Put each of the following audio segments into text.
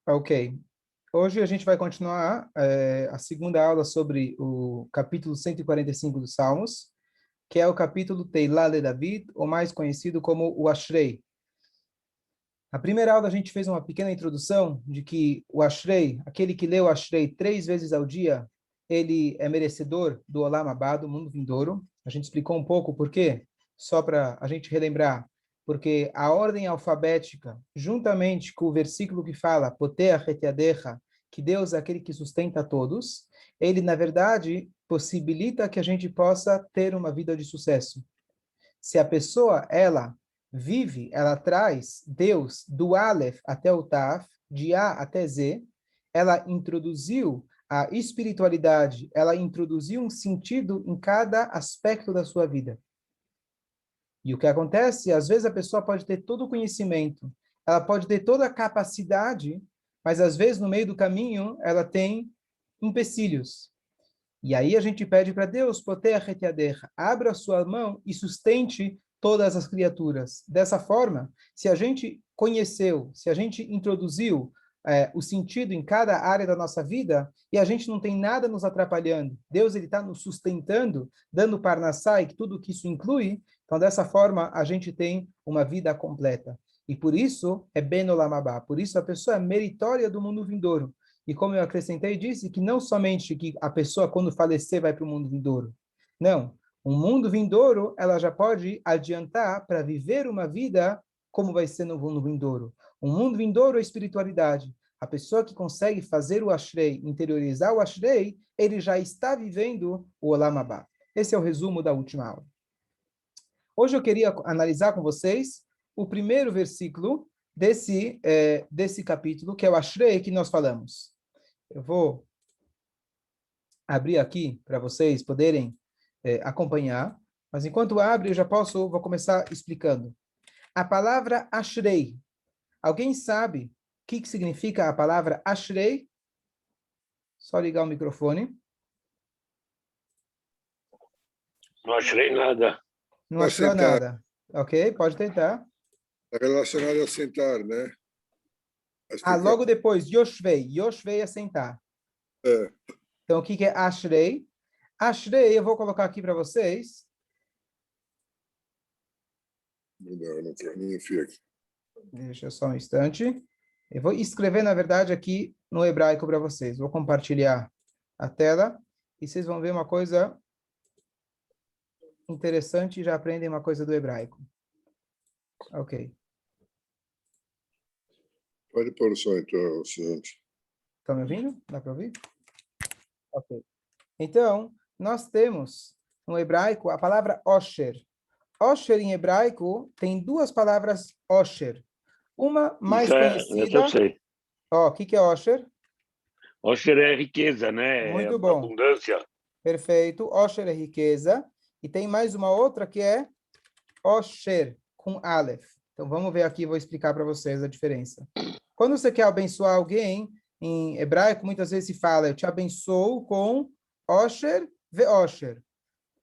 Ok. Hoje a gente vai continuar a segunda aula sobre o capítulo 145 dos Salmos, que é o capítulo Teilá de David, ou mais conhecido como o Ashrei. Na primeira aula a gente fez uma pequena introdução de que o Ashrei, aquele que lê o Ashrei 3 vezes ao dia, ele é merecedor do Olam Abá, do mundo vindouro. A gente explicou um pouco por quê, só para a gente relembrar. Porque a ordem alfabética, juntamente com o versículo que fala Poteach et yadecha, que Deus é aquele que sustenta todos, ele, na verdade, possibilita que a gente possa ter uma vida de sucesso. Se a pessoa, ela traz Deus do Aleph até o Taf, de A até Z, ela introduziu a espiritualidade, ela introduziu um sentido em cada aspecto da sua vida. E o que acontece, às vezes a pessoa pode ter todo o conhecimento, ela pode ter toda a capacidade, mas às vezes no meio do caminho ela tem empecilhos. E aí a gente pede para Deus, abra a sua mão e sustente todas as criaturas. Dessa forma, se a gente conheceu, se a gente introduziu o sentido em cada área da nossa vida, e a gente não tem nada nos atrapalhando, Deus ele está nos sustentando, dando parnassá e tudo que isso inclui, então dessa forma a gente tem uma vida completa. E por isso é Ben Olam Haba, por isso a pessoa é meritória do mundo vindouro. E como eu acrescentei, disse que não somente que a pessoa, quando falecer, vai para o mundo vindouro. Não. O mundo vindouro, ela já pode adiantar para viver uma vida como vai ser no mundo vindouro. O mundo vindouro é espiritualidade. A pessoa que consegue fazer o Ashrei, interiorizar o Ashrei, ele já está vivendo o Olam Haba. Esse é o resumo da última aula. Hoje eu queria analisar com vocês o primeiro versículo desse capítulo, que é o Ashrei que nós falamos. Eu vou abrir aqui para vocês poderem acompanhar, mas enquanto abre, vou começar explicando. A palavra Ashrei. Alguém sabe o que significa a palavra Ashrei? Só ligar o microfone. Não achei nada. Não achou nada. Ok, pode tentar. É relacionado a sentar, né? Logo depois, Yoshvei. Yoshvei é sentar. É. Então, o que é Ashrei? Ashrei, eu vou colocar aqui para vocês. Não enfio aqui. Deixa só um instante. Eu vou escrever, na verdade, aqui no hebraico para vocês. Vou compartilhar a tela e vocês vão ver uma coisa interessante e já aprendem uma coisa do hebraico. Ok. Pode pôr o som, então, Cidade. Estão me ouvindo? Dá para ouvir? Ok. Então, nós temos no hebraico a palavra Osher. Osher em hebraico tem duas palavras Osher. Uma mais conhecida. Eu sei. O que é Osher? Osher é riqueza, né? Muito bom. Abundância. Perfeito. Osher é riqueza. E tem mais uma outra que é Osher, com Aleph. Então, vamos ver aqui, vou explicar para vocês a diferença. Quando você quer abençoar alguém, em hebraico, muitas vezes se fala, eu te abençoo com Osher ve Osher.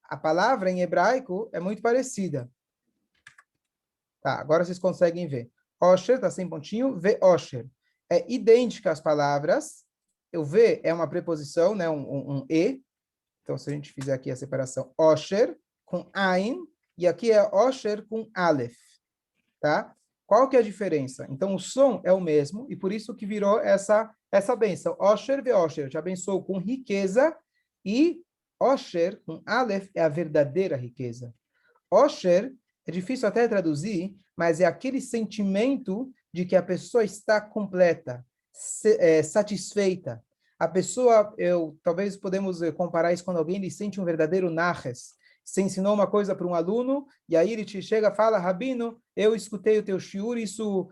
A palavra em hebraico é muito parecida. Tá, agora vocês conseguem ver. Osher, tá sem pontinho, ve Osher. É idêntica às palavras. O ve é uma preposição, né, um e. Então, se a gente fizer aqui a separação, Osher com Ain, e aqui é Osher com Aleph, tá? Qual que é a diferença? Então, o som é o mesmo, e por isso que virou essa bênção. Osher ve Osher, eu te abençoo com riqueza, e Osher com Aleph é a verdadeira riqueza. Osher é difícil até traduzir, mas é aquele sentimento de que a pessoa está completa, satisfeita. A pessoa, talvez podemos comparar isso quando alguém lhe sente um verdadeiro naches. Você ensinou uma coisa para um aluno, e aí ele te chega e fala, Rabino, eu escutei o teu shiur, isso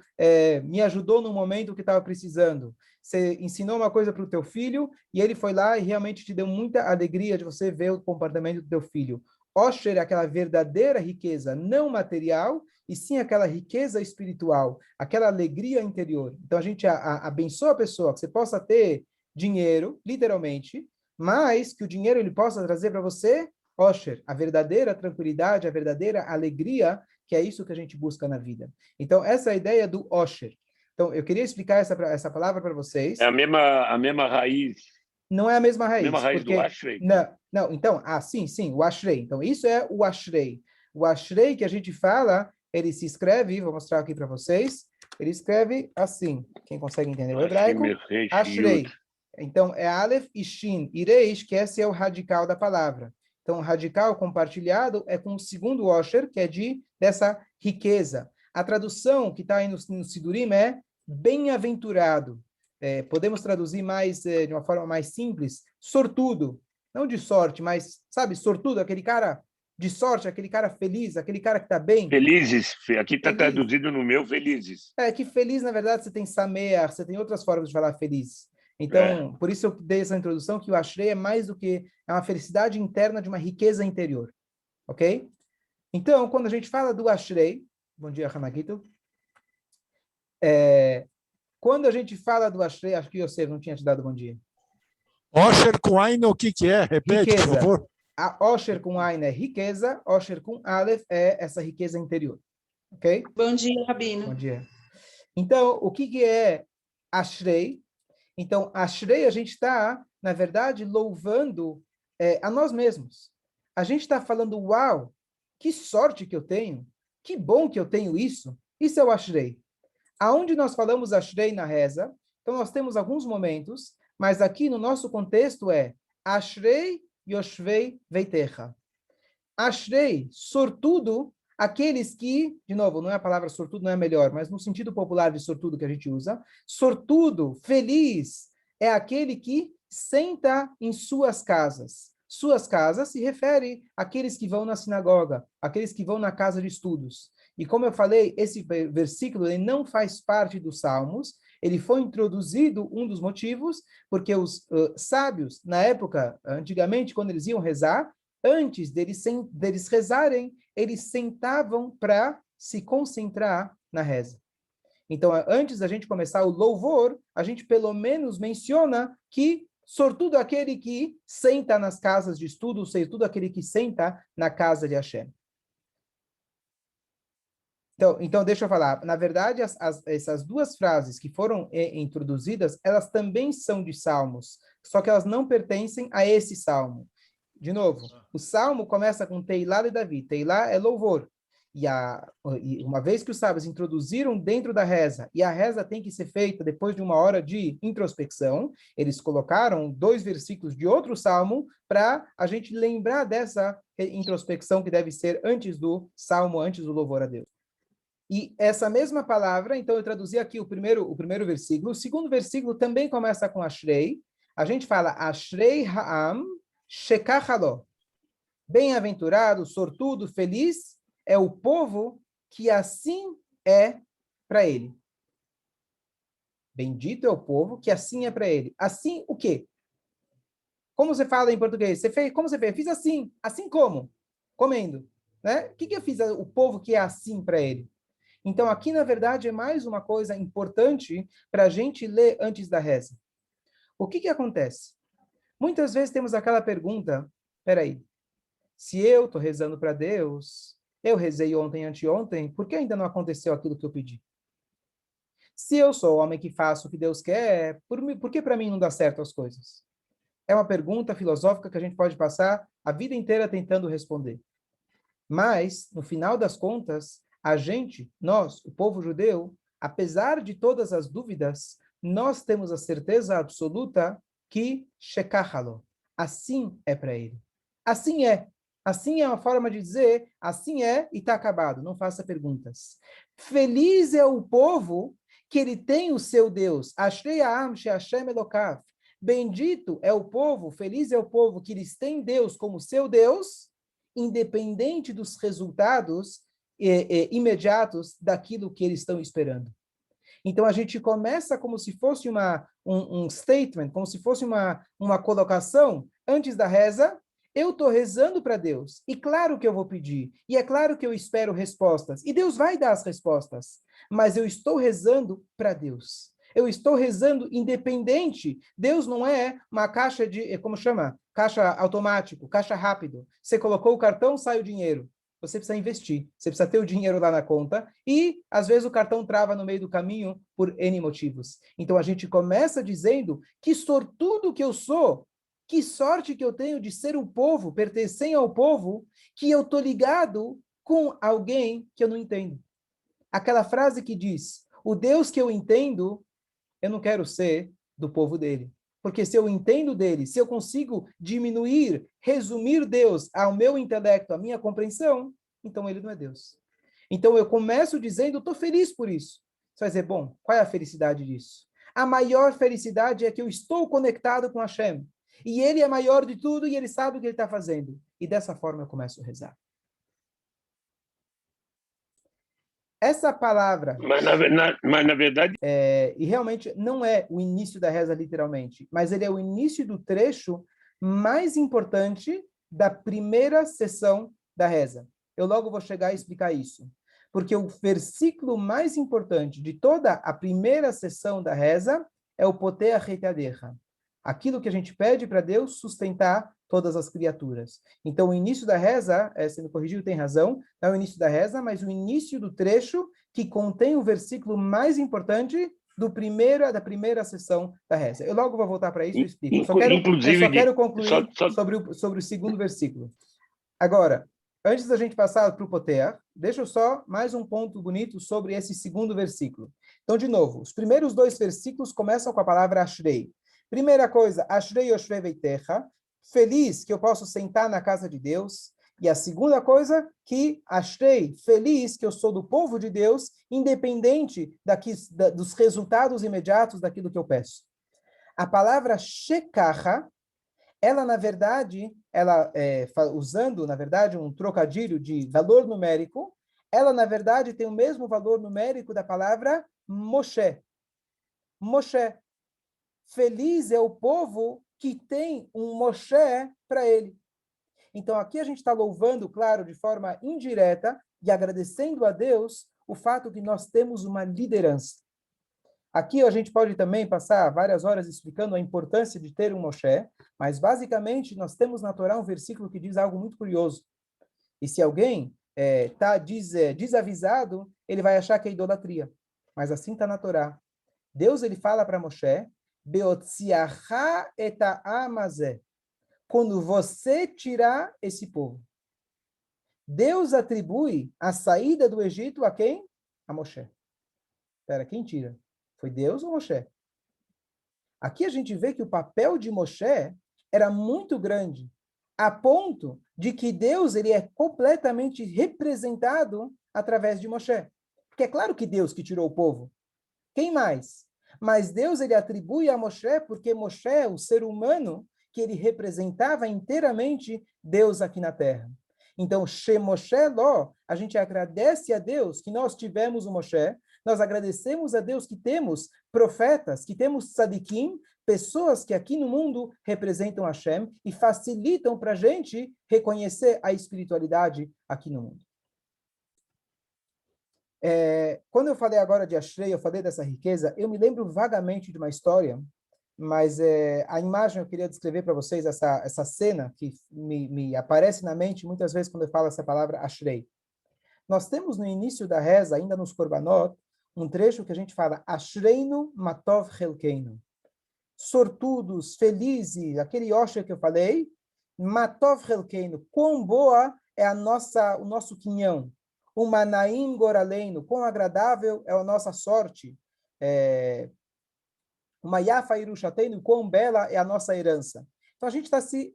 me ajudou no momento que estava precisando. Você ensinou uma coisa para o teu filho, e ele foi lá e realmente te deu muita alegria de você ver o comportamento do teu filho. Osher é aquela verdadeira riqueza não material, e sim aquela riqueza espiritual, aquela alegria interior. Então a gente abençoa a pessoa, que você possa ter dinheiro, literalmente, mas que o dinheiro ele possa trazer para você Osher, a verdadeira tranquilidade, a verdadeira alegria, que é isso que a gente busca na vida. Então, essa é a ideia do Osher. Então, eu queria explicar essa palavra para vocês. É a mesma raiz. Não é a mesma raiz. Mesma raiz porque, do Ashrei. Não, então, sim, o Ashrei. Então, isso é o Ashrei. O Ashrei que a gente fala, ele se escreve, vou mostrar aqui para vocês, ele escreve assim. Quem consegue entender o hebraico? Ashrei. Então, é Aleph e Shin, e Reish, que esse é o radical da palavra. Então, o radical compartilhado é com o segundo Osher, que é dessa riqueza. A tradução que está aí no Sidurim é bem-aventurado. Podemos traduzir mais de uma forma mais simples, sortudo. Não de sorte, mas, sabe, sortudo, aquele cara de sorte, aquele cara feliz, aquele cara que está bem. Felizes. Aqui está traduzido no meu, felizes. Que feliz, na verdade, você tem sameach, você tem outras formas de falar feliz. Então, por isso eu dei essa introdução, que o Ashrei é mais do que uma felicidade interna de uma riqueza interior. Ok? Então, quando a gente fala do Ashrei, bom dia, Hanagito. Quando a gente fala do Ashrei, acho que Yosef não tinha te dado bom dia. Osher com Ain, o que é? Repete, riqueza. por favor. A Osher com Ain é riqueza, Osher com Aleph é essa riqueza interior. Ok? Bom dia, Rabino. Bom dia. Então, o que é Ashrei? Então, Ashrei, a gente está, na verdade, louvando a nós mesmos. A gente está falando, uau, que sorte que eu tenho, que bom que eu tenho isso. Isso é o Ashrei. Aonde nós falamos Ashrei na reza, então nós temos alguns momentos, mas aqui no nosso contexto é Ashrei Yoshvei Veitecha. Ashrei, sortudo, aqueles que, de novo, não é a palavra sortudo, não é melhor, mas no sentido popular de sortudo que a gente usa, sortudo, feliz, é aquele que senta em suas casas. Suas casas se refere àqueles que vão na sinagoga, aqueles que vão na casa de estudos. E como eu falei, esse versículo ele não faz parte dos Salmos, ele foi introduzido, um dos motivos, porque os sábios, na época, antigamente, quando eles iam rezar, antes deles rezarem, eles sentavam para se concentrar na reza. Então, antes da gente começar o louvor, a gente pelo menos menciona que sortudo aquele que senta nas casas de estudo, sortudo aquele que senta na casa de Hashem. Então, deixa eu falar. Na verdade, essas duas frases que foram introduzidas, elas também são de salmos, só que elas não pertencem a esse salmo. De novo, o salmo começa com Teilá de Davi. Teilá é louvor. E uma vez que os sábios introduziram dentro da reza, e a reza tem que ser feita depois de uma hora de introspecção, eles colocaram 2 versículos de outro salmo para a gente lembrar dessa introspecção que deve ser antes do salmo, antes do louvor a Deus. E essa mesma palavra, então eu traduzi aqui o primeiro versículo. O segundo versículo também começa com Ashrei. A gente fala Ashrei Ha'am Shekachalo. Bem-aventurado, sortudo, feliz é o povo que assim é para ele. Bendito é o povo que assim é para ele. Assim o quê? Como você fala em português? Como você fez? Fiz assim. Assim como? Comendo. Né? O que eu fiz? O povo que é assim para ele. Então, aqui, na verdade, é mais uma coisa importante para a gente ler antes da reza. O que acontece? Muitas vezes temos aquela pergunta, peraí, se eu estou rezando para Deus, eu rezei ontem, anteontem, por que ainda não aconteceu aquilo que eu pedi? Se eu sou o homem que faço o que Deus quer, por que para mim não dá certo as coisas? É uma pergunta filosófica que a gente pode passar a vida inteira tentando responder. Mas, no final das contas, a gente, nós, o povo judeu, apesar de todas as dúvidas, nós temos a certeza absoluta que Shekachalo, assim é para ele. Assim é. Assim é uma forma de dizer, assim é e está acabado. Não faça perguntas. Feliz é o povo que ele tem o seu Deus. Ashrei ha'am she'Hashem Elokav. Bendito é o povo, feliz é o povo que eles têm Deus como seu Deus, independente dos resultados imediatos daquilo que eles estão esperando. Então, a gente começa como se fosse um statement, como se fosse uma colocação antes da reza. Eu estou rezando para Deus, e claro que eu vou pedir, e é claro que eu espero respostas, e Deus vai dar as respostas, mas eu estou rezando para Deus. Eu estou rezando independente. Deus não é uma caixa de, como chama? Caixa automático, caixa rápido. Você colocou o cartão, sai o dinheiro. você precisa investir. Você precisa ter o dinheiro lá na conta e, às vezes, o cartão trava no meio do caminho por N motivos. Então, a gente começa dizendo que sortudo que eu sou, que sorte que eu tenho de ser o povo, pertencer ao povo, que eu estou ligado com alguém que eu não entendo. Aquela frase que diz, o Deus que eu entendo, eu não quero ser do povo dele. Porque se eu entendo dele, se eu consigo diminuir, resumir Deus ao meu intelecto, à minha compreensão, então ele não é Deus. Então eu começo dizendo, estou feliz por isso. Você vai dizer, bom, qual é a felicidade disso? A maior felicidade é que eu estou conectado com Hashem. E ele é maior de tudo e ele sabe o que ele está fazendo. E dessa forma eu começo a rezar. Essa palavra... Mas, na verdade... e realmente não é o início da reza, literalmente, mas ele é o início do trecho mais importante da primeira sessão da reza. Eu logo vou chegar a explicar isso. Porque o versículo mais importante de toda a primeira sessão da reza é o Potei Acheitadecha. Aquilo que a gente pede para Deus sustentar todas as criaturas. Então, o início da reza, você me corrigiu, tem razão, não é o início da reza, mas o início do trecho que contém o versículo mais importante da primeira sessão da reza. Eu logo vou voltar para isso e explico. Eu só quero concluir sobre o segundo versículo. Agora, antes da gente passar para o Poteach, deixa eu só mais um ponto bonito sobre esse segundo versículo. Então, de novo, os primeiros dois versículos começam com a palavra Ashrei. Primeira coisa, Ashrei Yoshvei Beitecha, feliz que eu posso sentar na casa de Deus. E a segunda coisa, que Ashrei, feliz que eu sou do povo de Deus, independente dos resultados imediatos daquilo que eu peço. A palavra Shekacha, ela, na verdade, usando, na verdade, um trocadilho de valor numérico, ela, na verdade, tem o mesmo valor numérico da palavra Moshe. Moshe. Feliz é o povo que tem um Moshe para ele. Então, aqui a gente está louvando, claro, de forma indireta e agradecendo a Deus o fato que nós temos uma liderança. Aqui a gente pode também passar várias horas explicando a importância de ter um Moshe, mas basicamente nós temos na Torá um versículo que diz algo muito curioso. E se alguém está desavisado, ele vai achar que é idolatria. Mas assim está na Torá. Deus ele fala para Moshe, Beotziacha et ha'amazeh, quando você tirar esse povo. Deus atribui a saída do Egito a quem? A Moshe. Espera, quem tira? Foi Deus ou Moshe? Aqui a gente vê que o papel de Moshe era muito grande, a ponto de que Deus ele é completamente representado através de Moshe. Porque é claro que Deus que tirou o povo. Quem mais? Mas Deus ele atribui a Moshe porque Moshe é o ser humano que ele representava inteiramente Deus aqui na Terra. Então, Moshe Lo, a gente agradece a Deus que nós tivemos o Moshe, nós agradecemos a Deus que temos profetas, que temos tzadikim, pessoas que aqui no mundo representam Hashem e facilitam para a gente reconhecer a espiritualidade aqui no mundo. Quando eu falei agora de Ashrei, eu falei dessa riqueza, eu me lembro vagamente de uma história, mas a imagem eu queria descrever para vocês, essa cena que me aparece na mente muitas vezes quando eu falo essa palavra Ashrei. Nós temos no início da reza, ainda nos Korbanot, um trecho que a gente fala Ashreinu Matov Chelkeinu. Sortudos, felizes, aquele Osher que eu falei, Matov Chelkeinu, quão boa é o nosso quinhão. O Manaim Goraleinu, quão agradável é a nossa sorte. O Mayafa Irushateinu, quão bela é a nossa herança. Então, a gente está se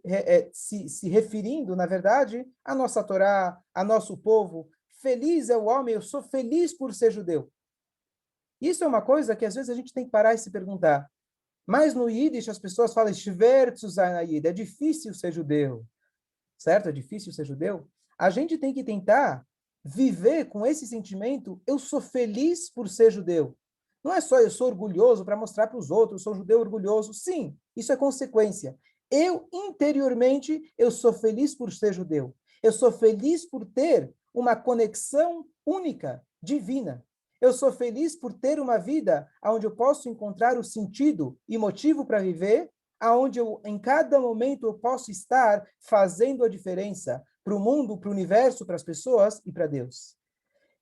referindo, na verdade, à nossa Torá, a nosso povo. Feliz é o homem, eu sou feliz por ser judeu. Isso é uma coisa que, às vezes, a gente tem que parar e se perguntar. Mas no Yiddish, as pessoas falam, é difícil ser judeu. Certo? É difícil ser judeu. A gente tem que tentar viver com esse sentimento, eu sou feliz por ser judeu. Não é só eu sou orgulhoso para mostrar para os outros, eu sou judeu orgulhoso. Sim, isso é consequência. Eu, interiormente, eu sou feliz por ser judeu. Eu sou feliz por ter uma conexão única, divina. Eu sou feliz por ter uma vida onde eu posso encontrar o sentido e motivo para viver, onde em cada momento eu posso estar fazendo a diferença, para o mundo, para o universo, para as pessoas e para Deus.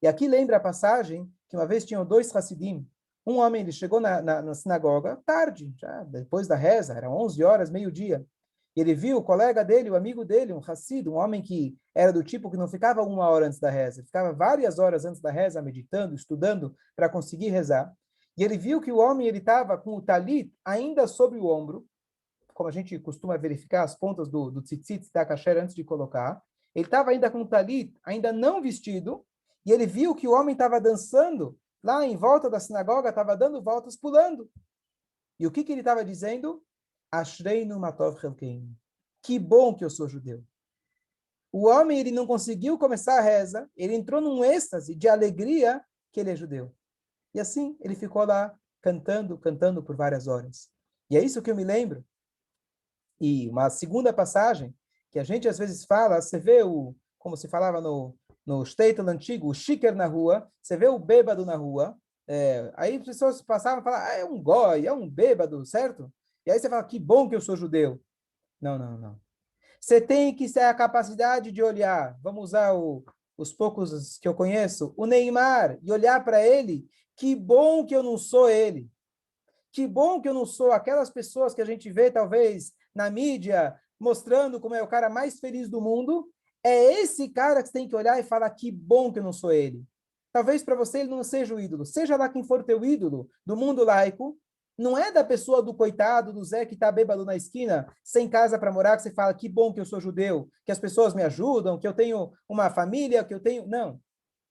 E aqui lembra a passagem que uma vez tinham dois Hassidim. Um homem, ele chegou na sinagoga tarde, já depois da reza, eram 11 horas, meio-dia. E ele viu o colega dele, o amigo dele, um Hassid, um homem que era do tipo que não ficava 1 hora antes da reza, ficava várias horas antes da reza, meditando, estudando, para conseguir rezar. E ele viu que o homem ele estava com o talit ainda sobre o ombro, como a gente costuma verificar as pontas do tzitzit da kasher antes de colocar. Ele estava ainda com o talit, ainda não vestido, e ele viu que o homem estava dançando lá em volta da sinagoga, estava dando voltas, pulando. E o que ele estava dizendo? Ashreinu matov chelkeinu. Que bom que eu sou judeu. O homem ele não conseguiu começar a reza, ele entrou num êxtase de alegria que ele é judeu. E assim, ele ficou lá cantando por várias horas. E é isso que eu me lembro. E uma segunda passagem, que a gente às vezes fala, você vê como se falava no shtetl antigo, o shiker na rua, você vê o bêbado na rua, aí as pessoas passavam e falavam, é um goi, é um bêbado, certo? E aí você fala, que bom que eu sou judeu. Não, não, não. Você tem que ter a capacidade de olhar, vamos usar os poucos que eu conheço, o Neymar, e olhar para ele, que bom que eu não sou ele. Que bom que eu não sou aquelas pessoas que a gente vê, talvez, na mídia, mostrando como é o cara mais feliz do mundo. É esse cara que você tem que olhar e falar, que bom que eu não sou ele. Talvez para você ele não seja o ídolo. Seja lá quem for teu ídolo do mundo laico, não é da pessoa do coitado, do Zé que está bêbado na esquina, sem casa para morar, que você fala, que bom que eu sou judeu, que as pessoas me ajudam, que eu tenho uma família, que eu tenho... Não.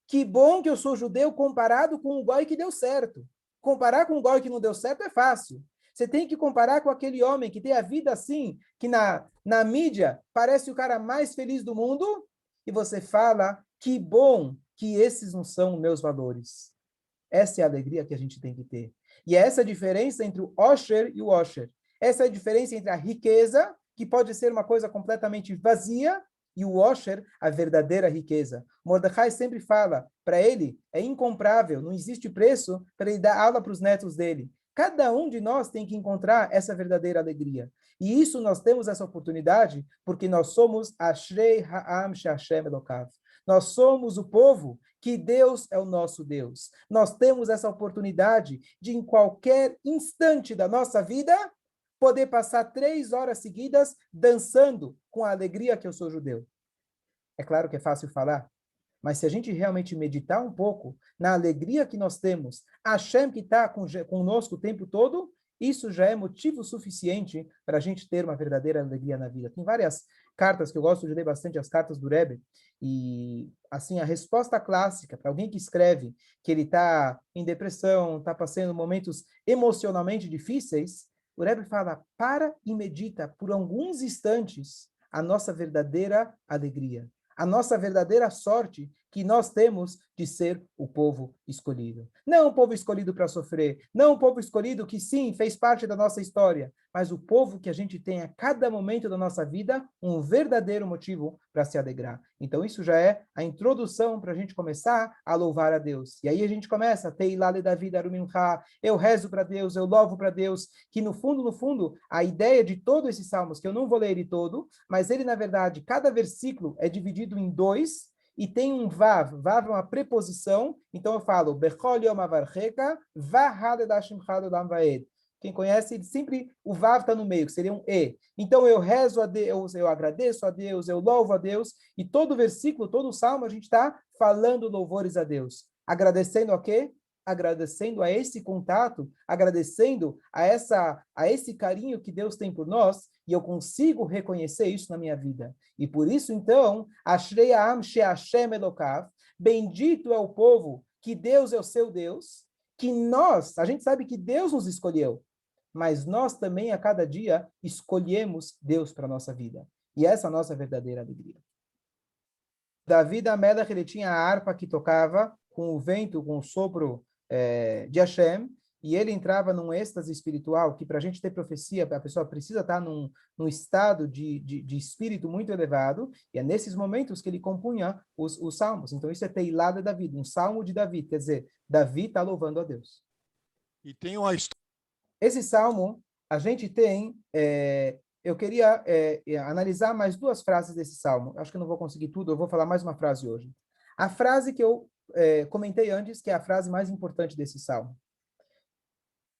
Que bom que eu sou judeu comparado com o goi que deu certo. Comparar com o goi que não deu certo é fácil. Você tem que comparar com aquele homem que tem a vida assim, que na mídia parece o cara mais feliz do mundo, e você fala, que bom que esses não são meus valores. Essa é a alegria que a gente tem que ter. E é essa a diferença entre o Osher e o Osher. Essa é a diferença entre a riqueza, que pode ser uma coisa completamente vazia, e o Osher, a verdadeira riqueza. Mordecai sempre fala, para ele é incomprável, não existe preço para ele dar aula para os netos dele. Cada um de nós tem que encontrar essa verdadeira alegria. E isso nós temos essa oportunidade porque nós somos Ashrei Ha'am She'Hashem Elokav. Nós somos o povo que Deus é o nosso Deus. Nós temos essa oportunidade de, em qualquer instante da nossa vida, poder passar 3 horas seguidas dançando com a alegria que eu sou judeu. É claro que é fácil falar, mas se a gente realmente meditar um pouco na alegria que nós temos, Hashem que está conosco o tempo todo, isso já é motivo suficiente para a gente ter uma verdadeira alegria na vida. Tem várias cartas que eu gosto de ler bastante, as cartas do Rebbe, e assim, a resposta clássica para alguém que escreve que ele está em depressão, está passando momentos emocionalmente difíceis, o Rebbe fala, para e medita por alguns instantes a nossa verdadeira alegria, a nossa verdadeira sorte que nós temos de ser o povo escolhido. Não o povo escolhido para sofrer, não o povo escolhido que sim, fez parte da nossa história, mas o povo que a gente tem a cada momento da nossa vida um verdadeiro motivo para se alegrar. Então isso já é a introdução para a gente começar a louvar a Deus. E aí a gente começa, Teilá le David Arumincha, eu rezo para Deus, eu louvo para Deus, que no fundo, a ideia de todos esses salmos, que eu não vou ler ele todo, mas ele na verdade, cada versículo é dividido em 2, e tem um vav. Vav é uma preposição. Então eu falo, Bechol yom avarcheka, vahadedashimcha olam vaed. Quem conhece, sempre o vav está no meio, que seria um e. Então eu rezo a Deus, eu agradeço a Deus, eu louvo a Deus. E todo versículo, todo salmo, a gente está falando louvores a Deus. Agradecendo a quê? Agradecendo a esse contato, agradecendo a esse carinho que Deus tem por nós, e eu consigo reconhecer isso na minha vida. E por isso, então, Ashrei Ha'am She'Hashem Elokav, bendito é o povo que Deus é o seu Deus, que nós, a gente sabe que Deus nos escolheu, mas nós também, a cada dia, escolhemos Deus para a nossa vida. E essa é a nossa verdadeira alegria. Davi Amelech, ele tinha a harpa que tocava com o vento, com o sopro de Hashem, e ele entrava num êxtase espiritual, que para a gente ter profecia, a pessoa precisa estar num estado de espírito muito elevado, e é nesses momentos que ele compunha os salmos. Então isso é Teilá de Davi, um salmo de Davi, quer dizer, Davi está louvando a Deus. E tem uma história. Esse salmo, a gente tem eu queria analisar mais duas frases desse salmo. Acho que eu não vou conseguir tudo, eu vou falar mais uma frase hoje. A frase que eu comentei antes, que é a frase mais importante desse salmo.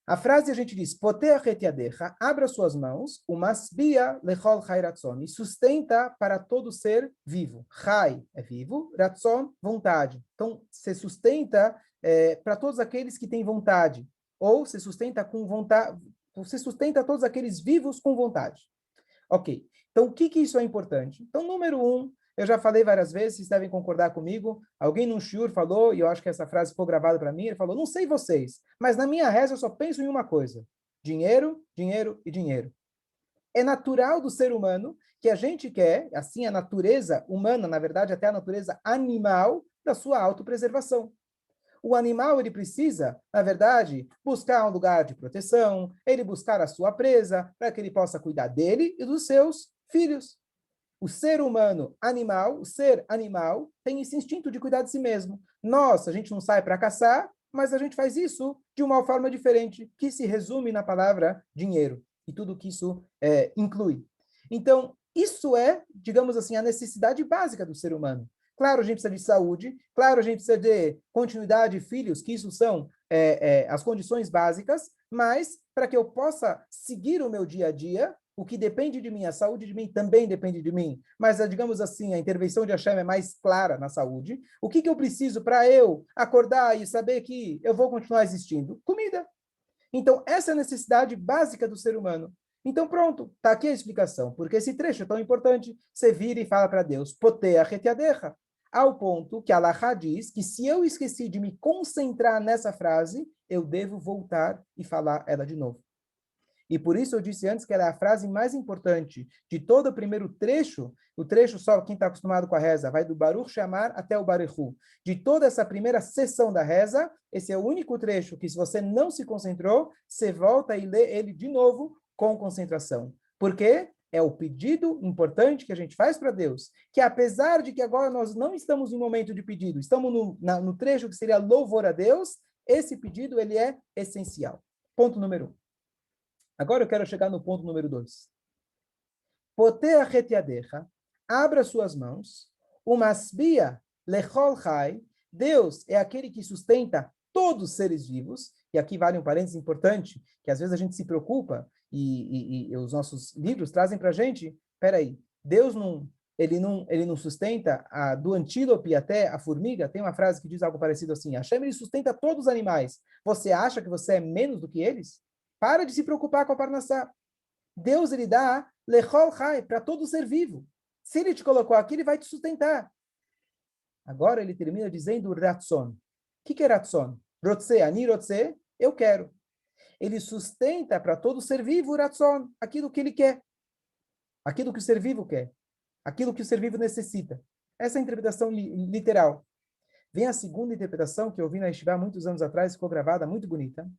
A frase a gente diz, Poter retiadecha, abra suas mãos, o masbia lechol chai ratzon, e sustenta para todo ser vivo. Chai é vivo, ratzon, vontade. Então, se sustenta para todos aqueles que têm vontade, ou se sustenta com vontade, se sustenta todos aqueles vivos com vontade. Ok, então o que isso é importante? Então, número 1, eu já falei várias vezes, vocês devem concordar comigo, alguém no shiur falou, e eu acho que essa frase ficou gravada para mim, ele falou, não sei vocês, mas na minha reza eu só penso em uma coisa, dinheiro, dinheiro e dinheiro. É natural do ser humano que a gente quer, assim a natureza humana, na verdade até a natureza animal, da sua autopreservação. O animal, ele precisa, na verdade, buscar um lugar de proteção, ele buscar a sua presa, para que ele possa cuidar dele e dos seus filhos. O ser humano animal, o ser animal, tem esse instinto de cuidar de si mesmo. Nós, a gente não sai para caçar, mas a gente faz isso de uma forma diferente, que se resume na palavra dinheiro, e tudo que isso inclui. Então, isso é, digamos assim, a necessidade básica do ser humano. Claro, a gente precisa de saúde, claro, a gente precisa de continuidade de filhos, que isso são as condições básicas, mas para que eu possa seguir o meu dia a dia, o que depende de mim, a saúde de mim também depende de mim, mas, digamos assim, a intervenção de Hashem é mais clara na saúde. O que eu preciso para eu acordar e saber que eu vou continuar existindo? Comida. Então, essa é a necessidade básica do ser humano. Então, pronto, está aqui a explicação. Porque esse trecho é tão importante. Você vira e fala para Deus, potea retiadecha. Ao ponto que Allah diz que se eu esqueci de me concentrar nessa frase, eu devo voltar e falar ela de novo. E por isso eu disse antes que ela é a frase mais importante de todo o primeiro trecho, o trecho só, quem está acostumado com a reza, vai do Baruch Shamar até o Barechu. De toda essa primeira sessão da reza, esse é o único trecho que se você não se concentrou, você volta e lê ele de novo com concentração. Por quê? É o pedido importante que a gente faz para Deus, que apesar de que agora nós não estamos no momento de pedido, estamos no trecho que seria louvor a Deus, esse pedido ele é essencial. Ponto número 1. Agora eu quero chegar no ponto número 2. Potea retiadecha, abra suas mãos, o masbia lechol chai, Deus é aquele que sustenta todos os seres vivos, e aqui vale um parênteses importante, que às vezes a gente se preocupa, e os nossos livros trazem para a gente, peraí, Deus ele não sustenta do antílope até a formiga, tem uma frase que diz algo parecido assim, Hashem ele sustenta todos os animais, você acha que você é menos do que eles? Para de se preocupar com a parnassá. Deus, ele dá lechol chai para todo ser vivo. Se ele te colocou aqui, ele vai te sustentar. Agora ele termina dizendo ratzon. O que é ratzon? Rotze, ani rotze, eu quero. Ele sustenta para todo ser vivo ratzon, aquilo que ele quer. Aquilo que o ser vivo quer. Aquilo que o ser vivo necessita. Essa é a interpretação literal. Vem a segunda interpretação que eu vi na Yeshiva muitos anos atrás, ficou gravada, muito bonita.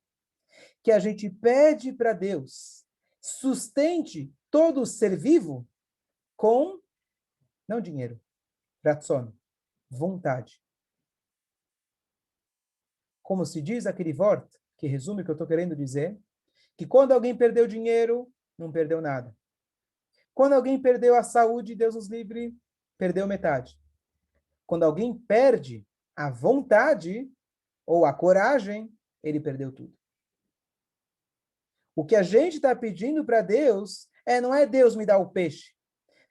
Que a gente pede para Deus sustente todo ser vivo com, não dinheiro, ratzon, vontade. Como se diz aquele vort, que resume o que eu estou querendo dizer, que quando alguém perdeu dinheiro, não perdeu nada. Quando alguém perdeu a saúde, Deus nos livre, perdeu metade. Quando alguém perde a vontade ou a coragem, ele perdeu tudo. O que a gente está pedindo para Deus não é Deus me dá o peixe.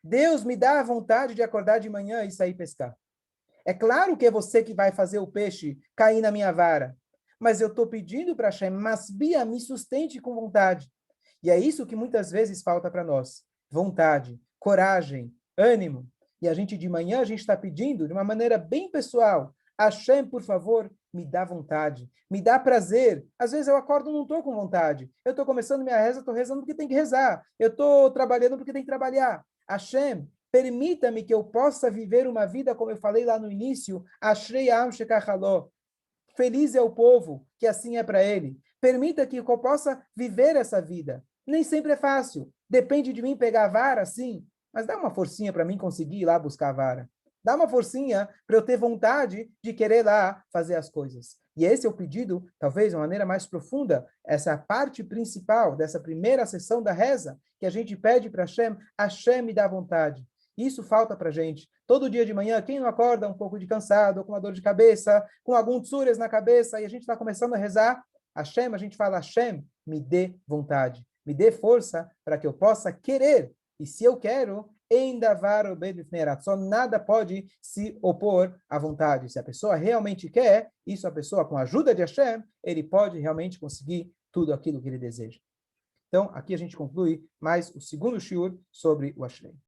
Deus me dá a vontade de acordar de manhã e sair pescar. É claro que é você que vai fazer o peixe cair na minha vara. Mas eu estou pedindo para Hashem, Masbia, me sustente com vontade. E é isso que muitas vezes falta para nós. Vontade, coragem, ânimo. E a gente de manhã, a gente está pedindo de uma maneira bem pessoal. Hashem, por favor, me dá vontade, me dá prazer. Às vezes eu acordo e não estou com vontade. Eu estou começando minha reza, estou rezando porque tem que rezar. Eu estou trabalhando porque tem que trabalhar. Hashem, permita-me que eu possa viver uma vida, como eu falei lá no início, Ashrei Am Shekachaló. Feliz é o povo, que assim é para ele. Permita que eu possa viver essa vida. Nem sempre é fácil. Depende de mim pegar a vara, sim. Mas dá uma forcinha para mim conseguir ir lá buscar a vara. Dá uma forcinha para eu ter vontade de querer lá fazer as coisas. E esse é o pedido, talvez de uma maneira mais profunda, essa é a parte principal dessa primeira sessão da reza, que a gente pede para Hashem me dá vontade. Isso falta para a gente. Todo dia de manhã, quem não acorda um pouco de cansado, com uma dor de cabeça, com algum tsures na cabeça, e a gente está começando a rezar, Hashem, a gente fala, Hashem, me dê vontade, me dê força para que eu possa querer. E se eu quero, só nada pode se opor à vontade. Se a pessoa realmente quer, isso a pessoa, com a ajuda de Hashem, ele pode realmente conseguir tudo aquilo que ele deseja. Então, aqui a gente conclui mais o segundo shiur sobre o Ashrei.